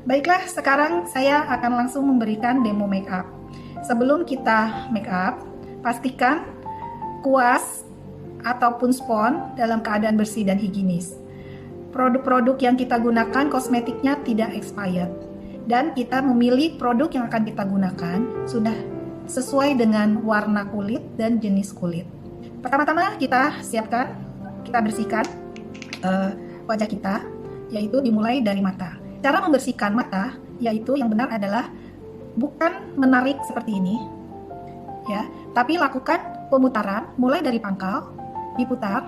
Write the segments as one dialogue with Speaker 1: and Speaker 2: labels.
Speaker 1: Baiklah, sekarang saya akan langsung memberikan demo makeup. Sebelum kita makeup, pastikan kuas ataupun spons dalam keadaan bersih dan higienis. Produk-produk yang kita gunakan kosmetiknya tidak expired, dan kita memilih produk yang akan kita gunakan sudah sesuai dengan warna kulit dan jenis kulit. Pertama-tama kita bersihkan wajah kita, yaitu dimulai dari mata. Cara membersihkan mata yaitu yang benar adalah bukan menarik seperti ini, ya, tapi lakukan pemutaran mulai dari pangkal, diputar,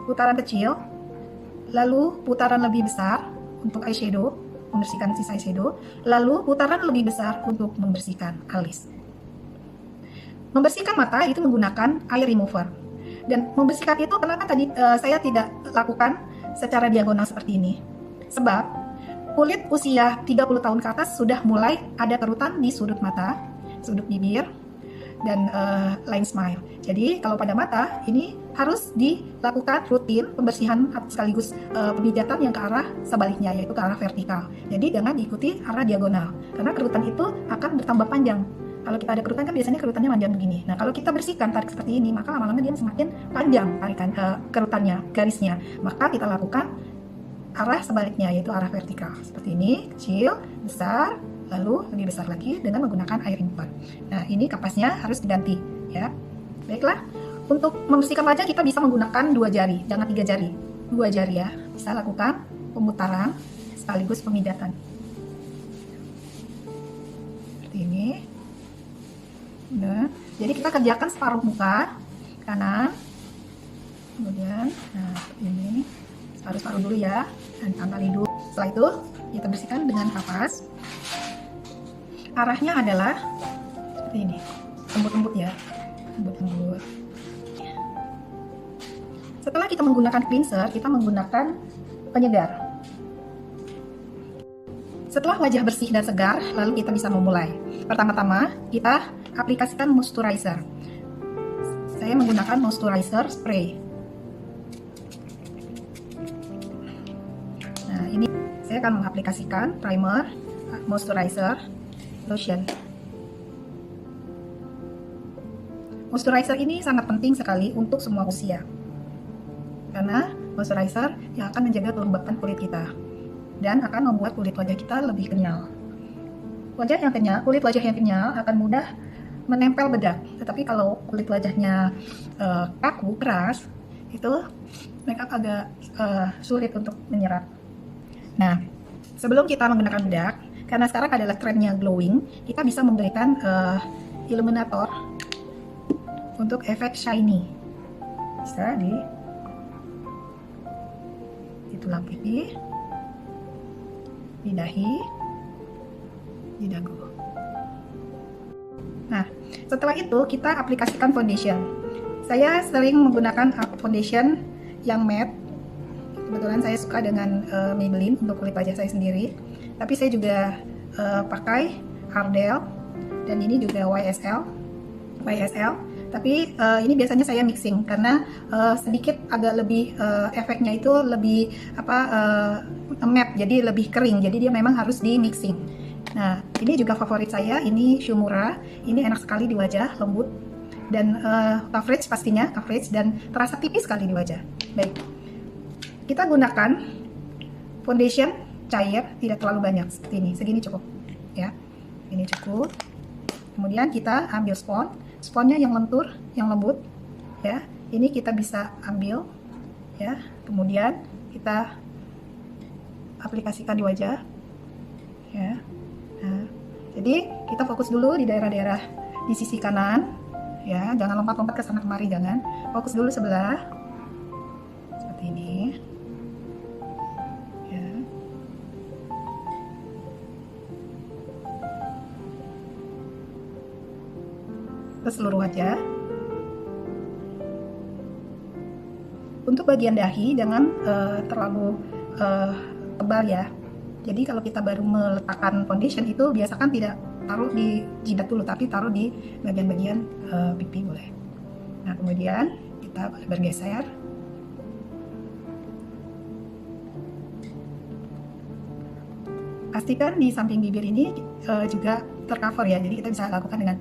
Speaker 1: putaran kecil, lalu putaran lebih besar untuk eyeshadow, membersihkan sisa eyeshadow, lalu putaran lebih besar untuk membersihkan alis. Membersihkan mata itu menggunakan eye remover. Dan membersihkan itu kenapa tadi saya tidak lakukan secara diagonal seperti ini? Sebab kulit usia 30 tahun ke atas sudah mulai ada kerutan di sudut mata, sudut bibir, dan line smile. Jadi kalau pada mata ini harus dilakukan rutin pembersihan sekaligus pemijatan yang ke arah sebaliknya, yaitu ke arah vertikal. Jadi jangan diikuti arah diagonal, karena kerutan itu akan bertambah panjang. Kalau kita ada kerutan kan biasanya kerutannya panjang begini. Nah kalau kita bersihkan, tarik seperti ini, maka lama-lama dia semakin panjang tarikan kerutannya, garisnya. Maka kita lakukan arah sebaliknya, yaitu arah vertikal. Seperti ini, kecil, besar, lalu lebih besar lagi dengan menggunakan eye remover. Nah ini kapasnya harus diganti, ya. Baiklah, untuk membersihkan wajah kita bisa menggunakan 2 jari, jangan 3 jari. 2 jari ya, bisa lakukan pemutaran sekaligus pemijatan. Seperti ini. Nah, jadi kita kerjakan separuh muka kanan, kemudian seperti ini, separuh dulu ya, dan pangkal hidung. Setelah itu kita bersihkan dengan kapas. Arahnya adalah seperti ini, lembut-lembut ya, lembut-lembut. Setelah kita menggunakan cleanser, kita menggunakan penyegar. Setelah wajah bersih dan segar, lalu kita bisa memulai. Pertama-tama kita aplikasikan moisturizer. Saya menggunakan moisturizer spray. Nah, ini saya akan mengaplikasikan primer, moisturizer, lotion. Moisturizer ini sangat penting sekali untuk semua usia, karena moisturizer yang akan menjaga kelembapan kulit kita dan akan membuat kulit wajah kita lebih kenyal. Kulit wajah yang kenyal akan mudah menempel bedak. Tetapi kalau kulit wajahnya kaku, keras, itu makeup agak sulit untuk menyerap. Nah, sebelum kita menggunakan bedak, karena sekarang adalah trennya glowing, kita bisa memberikan illuminator untuk efek shiny. Bisa di tulang pipi, di dahi, di dagu. Nah, setelah itu kita aplikasikan foundation. Saya sering menggunakan foundation yang matte. Kebetulan saya suka dengan Maybelline untuk kulit wajah saya sendiri. Tapi saya juga pakai Ardell, dan ini juga YSL. Tapi ini biasanya saya mixing karena sedikit agak lebih efeknya itu lebih matte, jadi lebih kering. Jadi dia memang harus di mixing. Nah, ini juga favorit saya, ini Shumura. Ini enak sekali di wajah, lembut dan coverage dan terasa tipis sekali di wajah. Baik, kita gunakan foundation cair, tidak terlalu banyak seperti ini, segini cukup ya, ini cukup. Kemudian kita ambil sponsnya yang lentur, yang lembut ya. Ini kita bisa ambil ya, kemudian kita aplikasikan di wajah ya. Nah, jadi kita fokus dulu di daerah-daerah di sisi kanan ya, jangan lompat-lompat ke sana kemari, jangan. Fokus dulu sebelah seperti ini ya. Ke seluruh wajah. Untuk bagian dahi jangan terlalu tebal ya. Jadi kalau kita baru meletakkan foundation itu biasakan tidak taruh di jidat dulu, tapi taruh di bagian-bagian pipi boleh. Nah kemudian kita bergeser pastikan di samping bibir ini juga tercover ya, jadi kita bisa lakukan dengan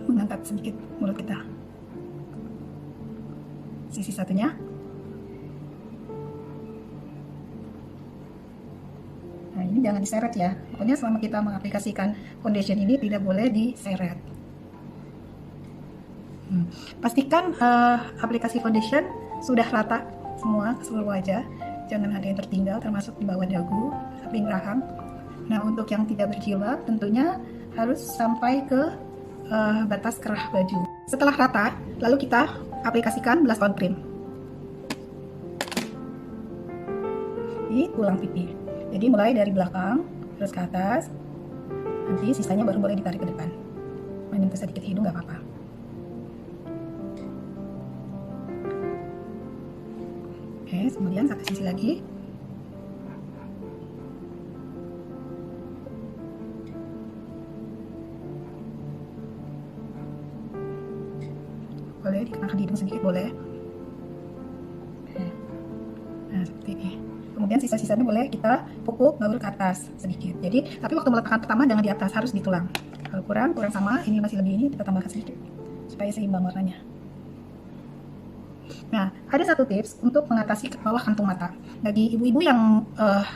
Speaker 1: mengangkat sedikit mulut kita. Sisi satunya. Nah, ini jangan diseret ya. Pokoknya selama kita mengaplikasikan foundation ini tidak boleh diseret. Pastikan aplikasi foundation sudah rata semua ke seluruh wajah. Jangan ada yang tertinggal, termasuk di bawah dagu, samping rahang. Nah, untuk yang tidak berjilbab tentunya harus sampai ke batas kerah baju. Setelah rata, lalu kita aplikasikan blush on cream di tulang pipi. Jadi mulai dari belakang terus ke atas, nanti sisanya baru boleh ditarik ke depan. Menyentuh sedikit hidung nggak apa-apa. Oke, kemudian satu sisi lagi. Boleh dikenakan hidung sedikit, boleh. Nah, seperti ini. Kemudian sisa-sisanya boleh kita pupuk baru ke atas sedikit. Jadi, tapi waktu meletakkan pertama jangan di atas, harus di tulang. Kalau kurang sama, ini masih lebih, ini kita tambahkan sedikit supaya seimbang warnanya. Nah, ada satu tips untuk mengatasi ke bawah kantung mata. Bagi ibu-ibu yang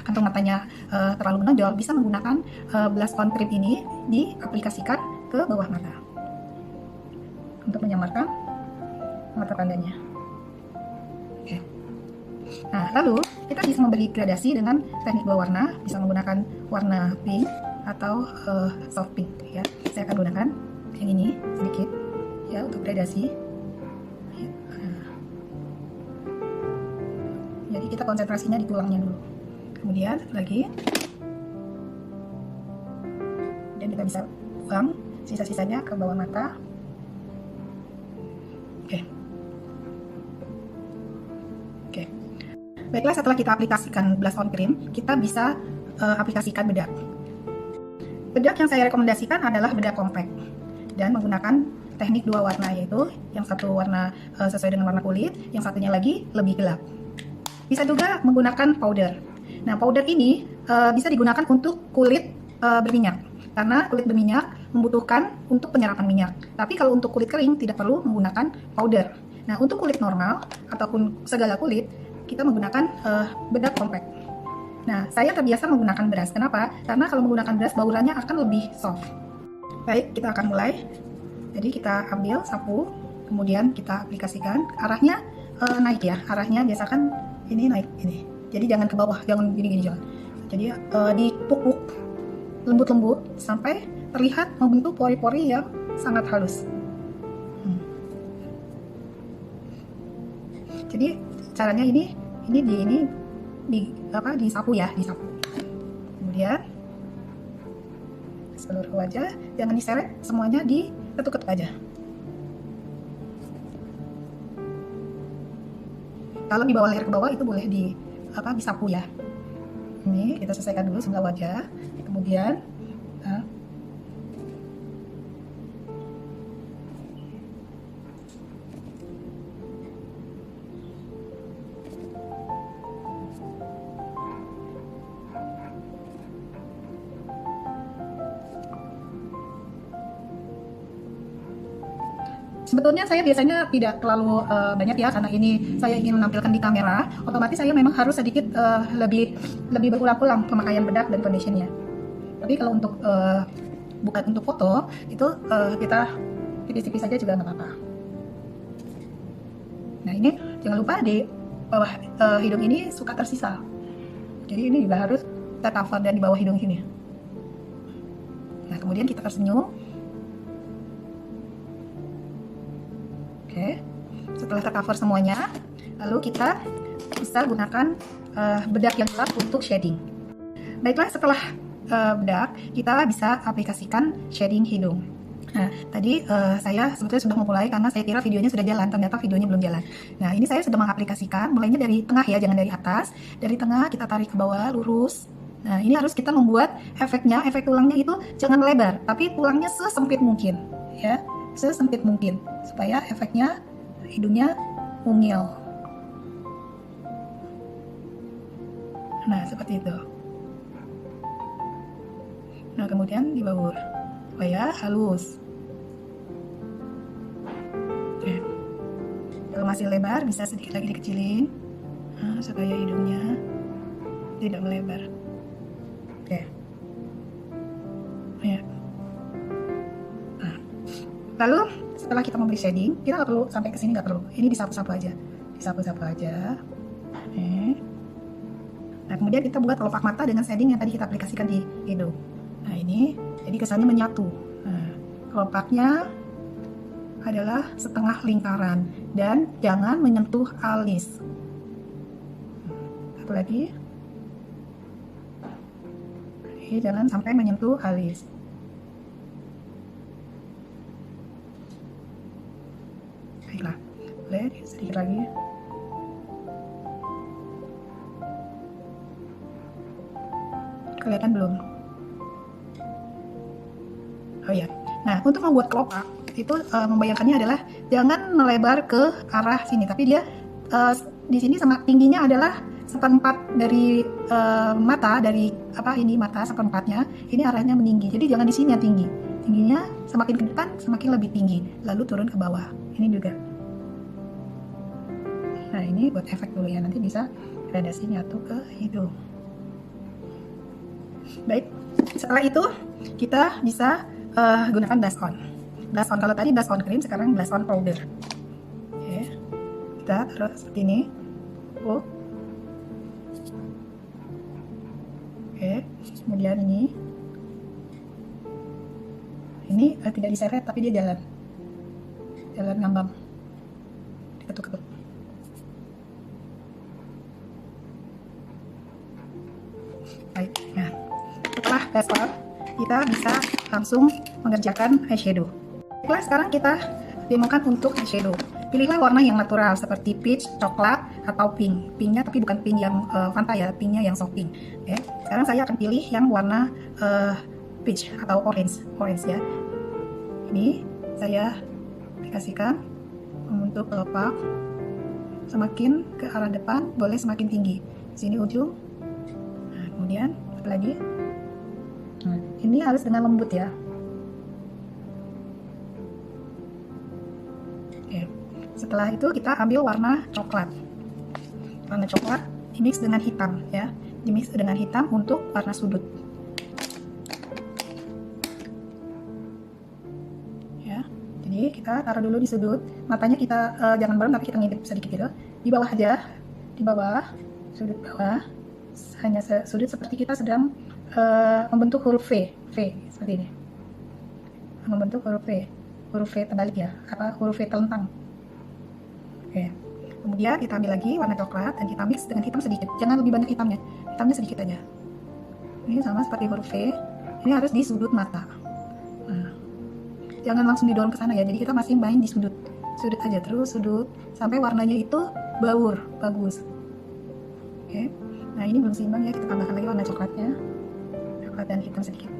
Speaker 1: kantung matanya terlalu menonjol, bisa menggunakan blush on cream ini diaplikasikan ke bawah mata untuk menyamarkan mata pandanya. Oke. Nah, lalu kita bisa memberi gradasi dengan teknik dua warna, bisa menggunakan warna pink atau soft pink ya. Saya akan gunakan yang ini sedikit ya untuk gradasi. Jadi kita konsentrasinya di tulangnya dulu. Kemudian lagi, dan kita bisa buang sisa-sisanya ke bawah mata. Oke. Baiklah, setelah kita aplikasikan blush on cream, kita bisa aplikasikan bedak. Bedak yang saya rekomendasikan adalah bedak compact dan menggunakan teknik dua warna, yaitu yang satu warna sesuai dengan warna kulit, yang satunya lagi lebih gelap. Bisa juga menggunakan powder. Nah, powder ini bisa digunakan untuk kulit berminyak, karena kulit berminyak membutuhkan untuk penyerapan minyak. Tapi kalau untuk kulit kering tidak perlu menggunakan powder. Nah, untuk kulit normal ataupun segala kulit, kita menggunakan bedak compact. Nah, saya terbiasa menggunakan brush. Kenapa? Karena kalau menggunakan brush, baurannya akan lebih soft. Baik, kita akan mulai. Jadi kita ambil sapu, kemudian kita aplikasikan. Arahnya naik ya, arahnya biasakan ini naik ini. Jadi jangan ke bawah, jangan gini-gini jangan. Jadi dipupuk lembut-lembut sampai terlihat membentuk pori-pori yang sangat halus. Jadi caranya ini disapu ya, disapu. Kemudian seluruh wajah, jangan diseret, semuanya diketuk-ketuk aja. Kalau di bawah leher ke bawah itu boleh disapu ya. Ini kita selesaikan dulu sebelah wajah, kemudian sebetulnya saya biasanya tidak terlalu banyak ya, karena ini saya ingin menampilkan di kamera. Otomatis saya memang harus sedikit lebih berulang-ulang pemakaian bedak dan foundationnya. Tapi kalau untuk bukan untuk foto itu kita tipis-tipis saja juga nggak apa-apa. Nah, ini jangan lupa di bawah hidung ini suka tersisa. Jadi ini juga harus kita cover dan di bawah hidung sini. Nah, kemudian kita tersenyum. Oke, setelah tercover semuanya, lalu kita bisa gunakan bedak yang gelap untuk shading. Baiklah, setelah bedak, kita bisa aplikasikan shading hidung. Nah, tadi saya sebetulnya sudah memulai karena saya kira videonya sudah jalan, ternyata videonya belum jalan. Nah, ini saya sudah mengaplikasikan, mulainya dari tengah ya, jangan dari atas. Dari tengah kita tarik ke bawah, lurus. Nah, ini harus kita membuat efek tulangnya itu jangan lebar, tapi tulangnya sesempit mungkin, ya. Sesempit mungkin supaya efeknya hidungnya mungil. Nah, seperti itu. kemudian dibaur supaya halus. Oke. Kalau masih lebar bisa sedikit lagi dikecilin, supaya hidungnya tidak melebar. Oke. Ya. Nah, lalu setelah kita memberi shading, kita nggak perlu sampai ke sini, nggak perlu. Ini disapu-sapu aja, disapu-sapu aja. Oke. Nah, kemudian kita buat kelopak mata dengan shading yang tadi kita aplikasikan di hidung. Nah, ini jadi kesannya menyatu. Nah, kelopaknya adalah setengah lingkaran dan jangan menyentuh alis. Satu lagi. Jadi, jangan sampai menyentuh alis. Baiklah, boleh sedikit lagi. Kelihatan belum? Oh ya. Nah, untuk membuat kelopak itu membayangkannya adalah jangan melebar ke arah sini, tapi dia di sini sama tingginya adalah seperempat dari mata, dari mata seperempatnya ini arahnya meninggi. Jadi jangan di sini yang tinggi. Tingginya semakin ke depan semakin lebih tinggi, lalu turun ke bawah. Ini juga. Nah, ini buat efek dulu ya, nanti bisa gradasi nyatu ke hidung. Baik, setelah itu kita bisa gunakan blush on. Blush on, kalau tadi blush on cream, sekarang blush on powder. Oke, kita taruh seperti ini. Oke, kemudian ini tidak diseret tapi dia jalan ngambang, diketuk-ketuk. Baik, nah setelah blush on kita bisa langsung mengerjakan eyeshadow. Baiklah, sekarang kita demokan untuk eyeshadow. Pilihlah warna yang natural seperti peach, coklat, atau pink. Pinknya tapi bukan pink yang Fanta ya, pinknya yang soft pink. Oke. Sekarang saya akan pilih yang warna peach atau orange ya. Ini saya aplikasikan membentuk kelopak. Semakin ke arah depan boleh semakin tinggi. Sini ujung. Nah, kemudian satu lagi. Nah, ini harus dengan lembut ya. Oke. Setelah itu kita ambil warna coklat. Warna coklat dimix dengan hitam ya. Dimix dengan hitam untuk warna sudut. Ya. Jadi kita taruh dulu di sudut. Matanya kita jangan bareng tapi kita ngintip sedikit gitu. Di bawah aja. Di bawah, sudut bawah. Hanya sudut seperti kita sedang membentuk huruf V seperti ini, membentuk huruf V terbalik ya, huruf V telentang. Oke, kemudian kita ambil lagi warna coklat dan kita mix dengan hitam sedikit, jangan lebih banyak hitamnya sedikit aja. Ini sama seperti huruf V, ini harus di sudut mata. Nah, jangan langsung didorong ke sana ya, jadi kita masih main di sudut aja, terus sudut sampai warnanya itu baur bagus. Oke, nah ini belum seimbang ya, kita tambahkan lagi warna coklatnya, coklat dan hitam sedikit.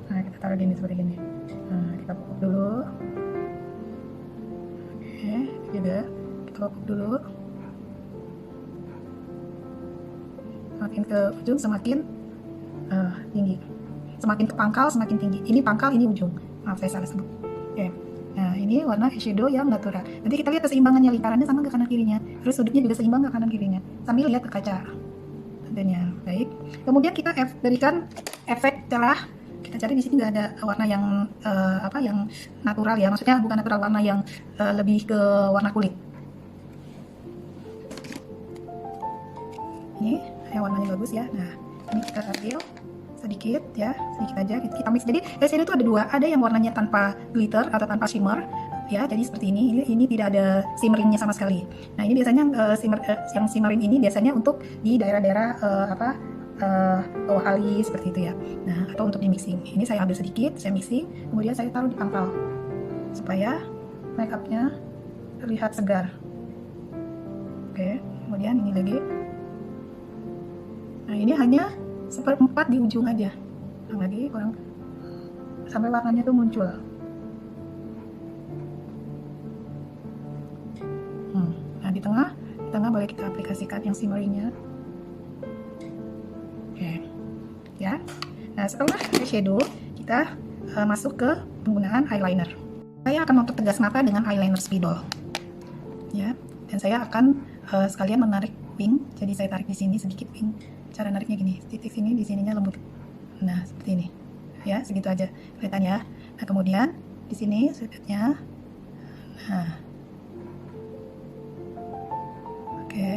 Speaker 1: Nah, kita taruh gini seperti gini. Nah, kita pupuk dulu. Oke, juga kita pupuk dulu. Semakin ke ujung semakin tinggi, semakin ke pangkal semakin tinggi. Ini pangkal, ini ujung. Maaf saya salah sebut. Oke. Nah, ini warna eyeshadow yang natural. Nanti kita lihat keseimbangannya, lingkarannya sama ke kanan kirinya. Terus sudutnya juga seimbang ke kanan kirinya. Sambil lihat ke kaca. Tentunya. Baik. Kemudian kita berikan efek cerah. Kita cari di sini nggak ada warna yang yang natural ya. Maksudnya bukan natural, warna yang lebih ke warna kulit. Ini yang warnanya bagus ya. Nah, ini kita ambil sedikit ya, sedikit aja kita mix. Jadi eyeshadow itu ada dua, ada yang warnanya tanpa glitter atau tanpa shimmer ya, jadi seperti ini tidak ada shimmeringnya sama sekali. Nah, ini biasanya yang shimmering ini biasanya untuk di daerah-daerah bawah alis seperti itu ya. Nah, atau untuk di mixing. Ini saya ambil sedikit, saya mixing, kemudian saya taruh di pangkal supaya makeupnya terlihat segar. Oke, kemudian ini lagi. Nah, ini hanya seperempat di ujung aja, lagi kurang sampai warnanya tuh muncul. Nah, di tengah boleh kita aplikasikan yang shimmeringnya Oke, ya. Nah, setelah eyeshadow, kita masuk ke penggunaan eyeliner. Saya akan mempertegas mata dengan eyeliner spidol, ya. Dan saya akan sekalian menarik wing. Jadi saya tarik di sini sedikit wing. Cara nariknya gini, titik ini di sininya lembut. Nah, seperti ini, ya, segitu aja kelihatan ya. Nah, kemudian di sini sudutnya. Nah, oke.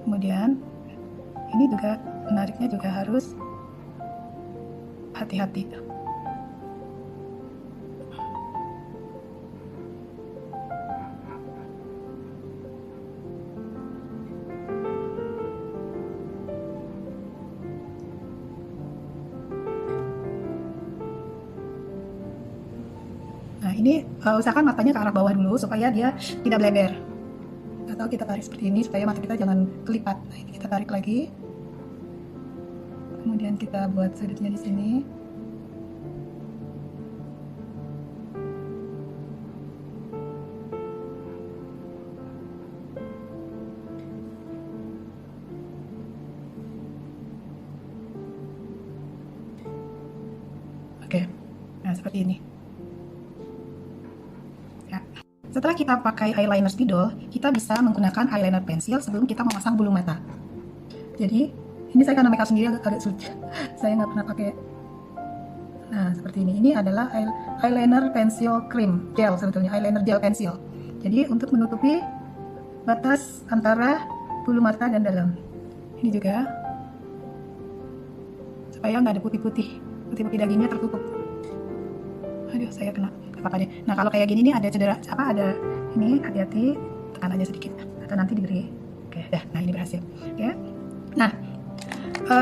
Speaker 1: Kemudian ini juga menariknya juga harus hati-hati. Nah, ini usahakan matanya ke arah bawah dulu supaya dia tidak melebar. Atau kita tarik seperti ini supaya mata kita jangan kelipat. Nah, ini kita tarik lagi. Kemudian kita buat sudutnya di sini. Oke. Nah, seperti ini. Ya. Setelah kita pakai eyeliner spidol, kita bisa menggunakan eyeliner pensil sebelum kita memasang bulu mata. Jadi, ini saya karena makeup sendiri agak sulit. Saya nggak pernah pakai. Nah, seperti ini. Ini adalah eyeliner pensil cream gel sebetulnya, eyeliner gel pensil. Jadi, untuk menutupi batas antara bulu mata dan dalam. Ini juga supaya nggak ada putih-putih dagingnya tertutup. Aduh, saya kena apa-apa deh. Nah, kalau kayak gini nih ada cedera, ada ini, hati-hati, tekan aja sedikit atau nanti diberi. Oke, dah. Nah, ini berhasil. Oke. Nah,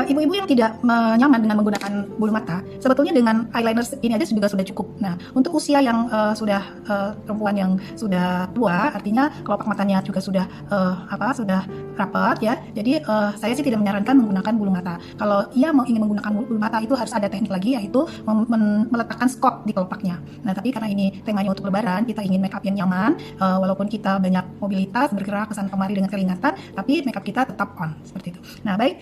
Speaker 1: ibu-ibu yang tidak nyaman dengan menggunakan bulu mata, sebetulnya dengan eyeliner ini aja juga sudah cukup. Nah, untuk usia yang sudah perempuan yang sudah tua, artinya kelopak matanya juga sudah sudah rapat ya. Jadi saya sih tidak menyarankan menggunakan bulu mata. Kalau ia ingin menggunakan bulu mata itu harus ada teknik lagi, yaitu meletakkan skot di kelopaknya. Nah, tapi karena ini temanya untuk lebaran, kita ingin makeup yang nyaman, walaupun kita banyak mobilitas, bergerak kesana kemari dengan keringatan, tapi makeup kita tetap on seperti itu. Nah, baik.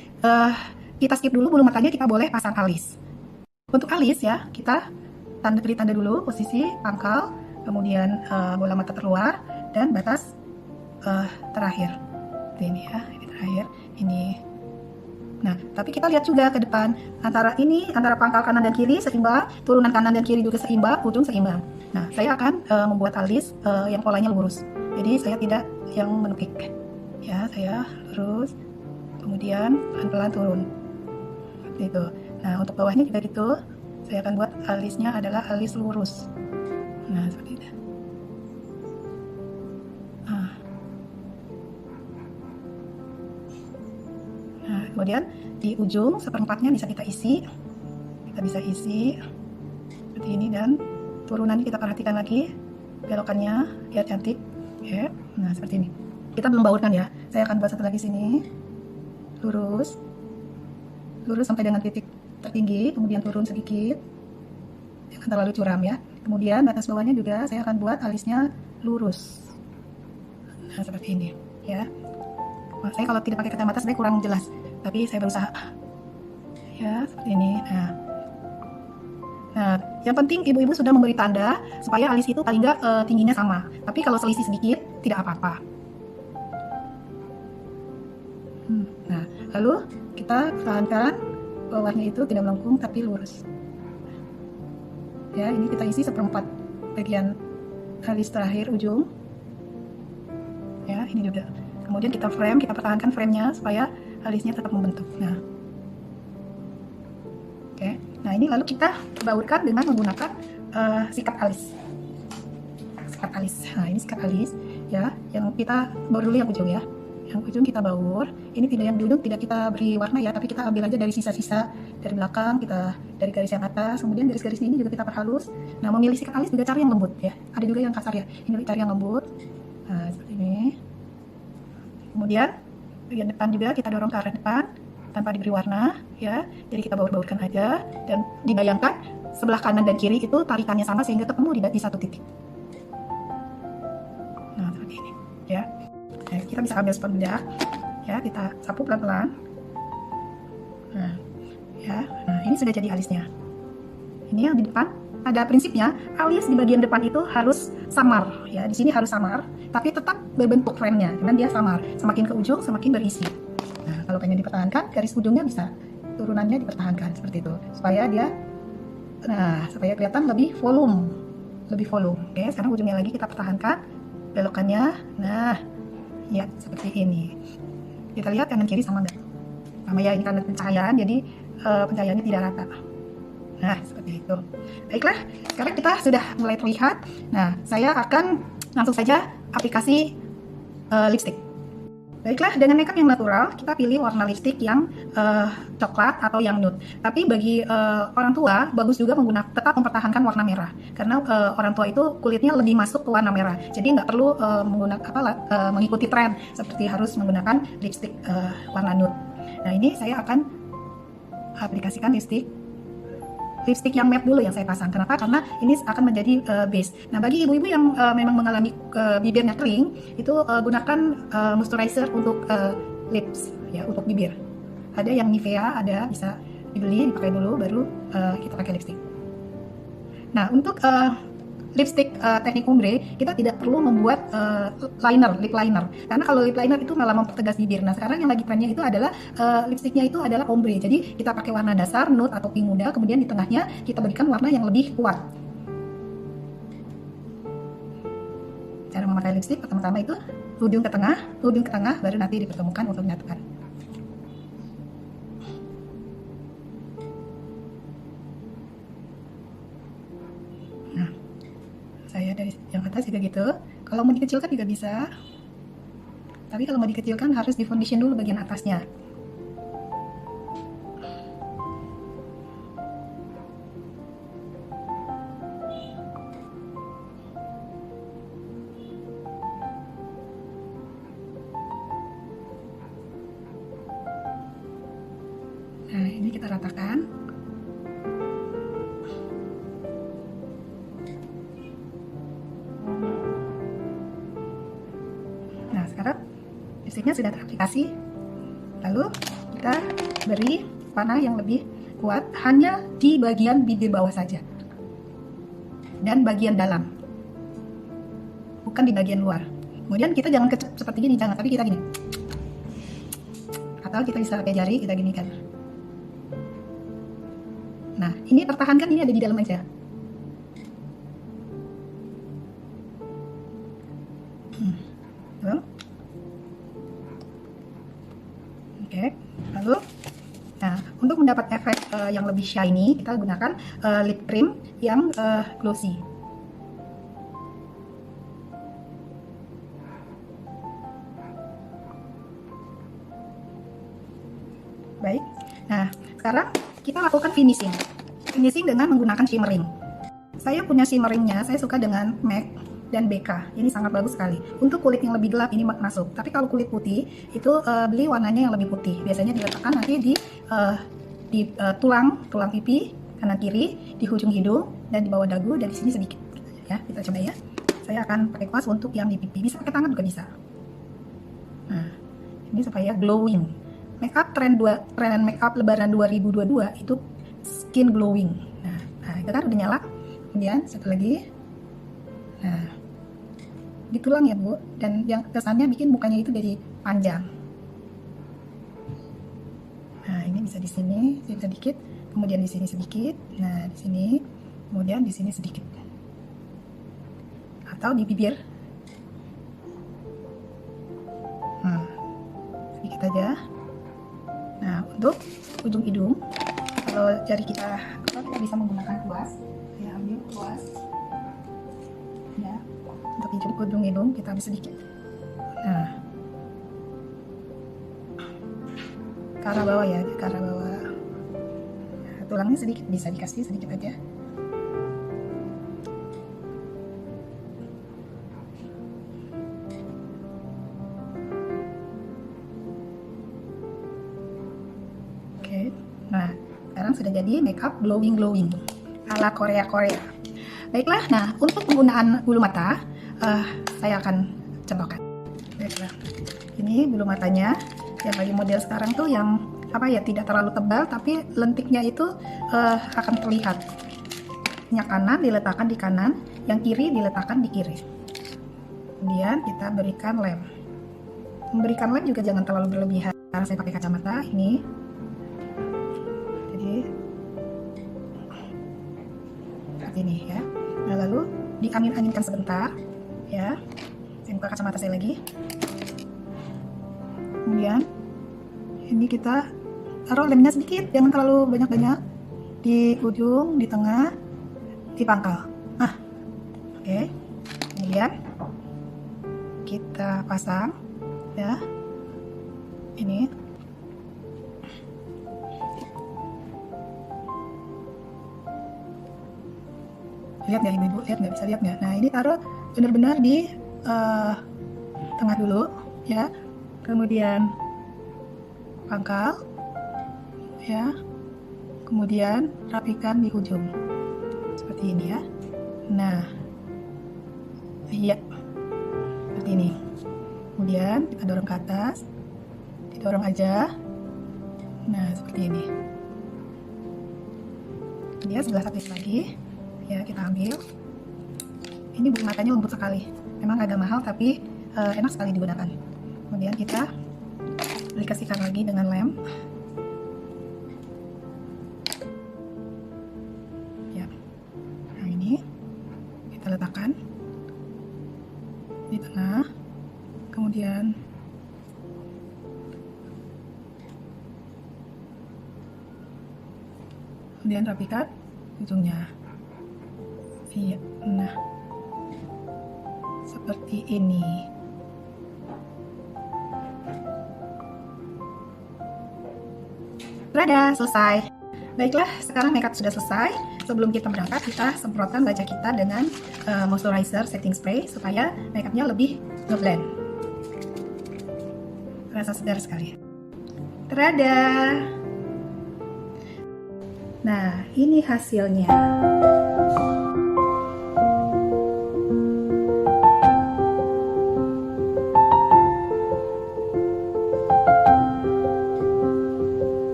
Speaker 1: Kita skip dulu bulu matanya, kita boleh pasang alis. Untuk alis ya, kita beri tanda dulu posisi pangkal, kemudian bola mata terluar, dan batas terakhir. Ini ya, ini terakhir. Ini. Nah, tapi kita lihat juga ke depan, antara pangkal kanan dan kiri seimbang, turunan kanan dan kiri juga seimbang, ujung seimbang. Nah, saya akan membuat alis yang polanya lurus. Jadi saya tidak yang menukik. Ya, saya lurus, kemudian pelan-pelan turun. Itu. Nah, untuk bawahnya juga gitu. Saya akan buat alisnya adalah alis lurus. Nah, seperti itu. Nah, kemudian di ujung seperempatnya bisa kita isi. Kita bisa isi seperti ini, dan turunannya kita perhatikan lagi belokannya biar cantik. Oke. Nah, seperti ini. Kita belum baurkan ya. Saya akan buat satu lagi sini. Lurus sampai dengan titik tertinggi, kemudian turun sedikit, jangan terlalu curam ya. Kemudian batas bawahnya juga saya akan buat alisnya lurus. Nah, seperti ini ya. Saya kalau tidak pakai kacamata sebenarnya kurang jelas, tapi saya berusaha ya seperti ini. Nah, yang penting ibu-ibu sudah memberi tanda supaya alis itu paling nggak tingginya sama. Tapi kalau selisih sedikit tidak apa-apa. Nah, lalu kita pertahankan bawahnya itu tidak melengkung tapi lurus. Ya, ini kita isi seperempat bagian alis terakhir ujung. Ya, ini juga. Kemudian kita pertahankan framenya supaya alisnya tetap membentuk. Nah, oke. Nah, ini lalu kita baurkan dengan menggunakan sikat alis. Sikat alis. Nah, ini sikat alis ya, yang kita baur dulu yang ujung ya. Yang ujung kita baur. Ini tidak, yang di ujung tidak kita beri warna ya, tapi kita ambil aja dari sisa-sisa dari belakang, kita dari garis yang atas, kemudian garis-garis ini juga kita perhalus. Nah, memilih sikat alis juga cari yang lembut ya. Ada juga yang kasar ya. Ini cari yang lembut. Nah, seperti ini. Kemudian bagian depan juga kita dorong ke arah depan tanpa diberi warna ya. Jadi kita baur-baurkan aja, dan dibayangkan sebelah kanan dan kiri itu tarikannya sama sehingga ketemu di satu titik. Nah, seperti ini ya. Nah, kita bisa ambil spons bedak ya, kita sapu pelan-pelan Nah, ini sudah jadi alisnya. Ini yang di depan ada prinsipnya, alis di bagian depan itu harus samar ya. Di sini harus samar, tapi tetap berbentuk frame-nya, dan dia samar. Semakin ke ujung semakin berisi. Nah, kalau pengen dipertahankan, garis ujungnya bisa turunannya dipertahankan seperti itu, supaya dia, supaya kelihatan lebih volume, Oke, sekarang ujungnya lagi kita pertahankan, belokannya. Nah, ya seperti ini. Kita lihat kanan kiri sama nggak? Sama ya, ini karena pencahayaan, jadi pencahayaannya tidak rata. Nah, seperti itu. Baiklah, sekarang kita sudah mulai terlihat. Nah, saya akan langsung saja aplikasi lipstick. Baiklah, dengan makeup yang natural, kita pilih warna lipstick yang coklat atau yang nude. Tapi bagi orang tua, bagus juga tetap mempertahankan warna merah. Karena orang tua itu kulitnya lebih masuk ke warna merah. Jadi nggak perlu mengikuti tren seperti harus menggunakan lipstick warna nude. Nah, ini saya akan aplikasikan lipstick yang matte dulu yang saya pasang. Kenapa? Karena ini akan menjadi base. Nah, bagi ibu-ibu yang memang mengalami bibirnya kering, itu gunakan moisturizer untuk lips ya, untuk bibir. Ada yang Nivea, ada bisa dibeli, dipakai dulu, baru kita pakai lipstick. Nah, untuk lipstick teknik ombre, kita tidak perlu membuat lip liner, karena kalau lip liner itu malah mempertegas bibir. Nah, sekarang yang lagi trennya itu adalah lipsticknya itu adalah ombre. Jadi kita pakai warna dasar nude atau pink muda, kemudian di tengahnya kita berikan warna yang lebih kuat. Cara memakai lipstick pertama-tama itu ujung ke tengah, baru nanti dipertemukan untuk menyatukan. Saya dari yang atas juga gitu. Kalau mau dikecilkan juga bisa, tapi kalau mau dikecilkan harus di foundation dulu bagian atasnya. Nah, ini kita ratakan. Sekarang lipstiknya sudah teraplikasi, lalu kita beri warna yang lebih kuat hanya di bagian bibir bawah saja dan bagian dalam, bukan di bagian luar. Kemudian kita jangan kecap seperti gini, jangan, tapi kita gini, atau kita bisa pakai jari, kita gini kan. Nah, ini pertahankan, ini ada di dalam aja. Oke, lalu, nah untuk mendapat efek yang lebih shiny, kita gunakan lip cream yang glossy. Baik, nah sekarang kita lakukan finishing dengan menggunakan shimmering. Saya punya shimmeringnya, saya suka dengan MAC dan BK. Ini sangat bagus sekali. Untuk kulit yang lebih gelap ini masuk. Tapi kalau kulit putih itu beli warnanya yang lebih putih. Biasanya diletakkan nanti di tulang pipi kanan kiri, di ujung hidung dan di bawah dagu, dan di sini sedikit. Ya, kita coba ya. Saya akan pakai kuas untuk yang di pipi. Bisa pakai tangan juga bisa. Nah, ini supaya glowing. Makeup tren makeup lebaran 2022 itu skin glowing. Nah, itu kan udah nyala. Kemudian satu lagi. Nah, di tulang ya Bu, dan yang kesannya bikin mukanya itu jadi panjang. Nah, ini bisa di sini sedikit, kemudian di sini sedikit. Nah, di sini, kemudian di sini sedikit. Atau di bibir. Nah, sedikit aja. Nah, untuk ujung hidung, kalau jari kita bisa menggunakan kuas. Ya, ambil kuas. Ya, untuk ujung hidung kita ambil sedikit. Nah, ke arah bawah ya, ke arah bawah. Nah, tulangnya sedikit, bisa dikasih sedikit aja. Oke, nah sekarang sudah jadi makeup glowing ala Korea. Baiklah, nah untuk penggunaan bulu mata saya akan contohkan. Baiklah, ini bulu matanya yang lagi model sekarang tuh yang tidak terlalu tebal, tapi lentiknya itu akan terlihat. Yang kanan diletakkan di kanan, yang kiri diletakkan di kiri. Kemudian kita berikan lem. Memberikan lem juga jangan terlalu berlebihan. Saya pakai kacamata ini. Jadi seperti ini ya. Nah, lalu diangin-anginkan sebentar ya. Saya buka kacamata saya lagi. Kemudian ini kita taruh lemnya sedikit, jangan terlalu banyak-banyak, di ujung, di tengah, di pangkal. Nah, oke. Kemudian kita pasang ya. Ini lihat nggak ibu-ibu, lihat nggak, bisa lihat nggak? Nah, ini taruh benar-benar di tengah dulu ya, kemudian pangkal ya, kemudian rapikan di ujung seperti ini ya. Nah, iya seperti ini. Kemudian kita dorong ke atas, didorong aja. Nah, seperti ini. Kemudian sebelah satu lagi ya, kita ambil. Ini bulu matanya lembut sekali, memang agak mahal tapi enak sekali digunakan. Kemudian kita aplikasikan lagi dengan lem ya. Nah, ini kita letakkan di tengah, kemudian rapikan ujungnya. Iya, nah seperti ini. Sudah selesai. Baiklah, sekarang makeup sudah selesai. Sebelum kita berangkat, kita semprotkan wajah kita dengan moisturizer setting spray supaya makeupnya lebih ngeblend. Rasa segar sekali. Tada! Nah, ini hasilnya.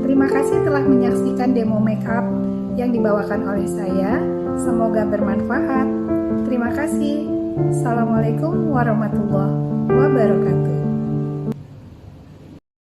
Speaker 1: Terima kasih telah menyaksikan demo makeup yang dibawakan oleh saya. Semoga bermanfaat. Terima kasih. Assalamualaikum warahmatullahi wabarakatuh.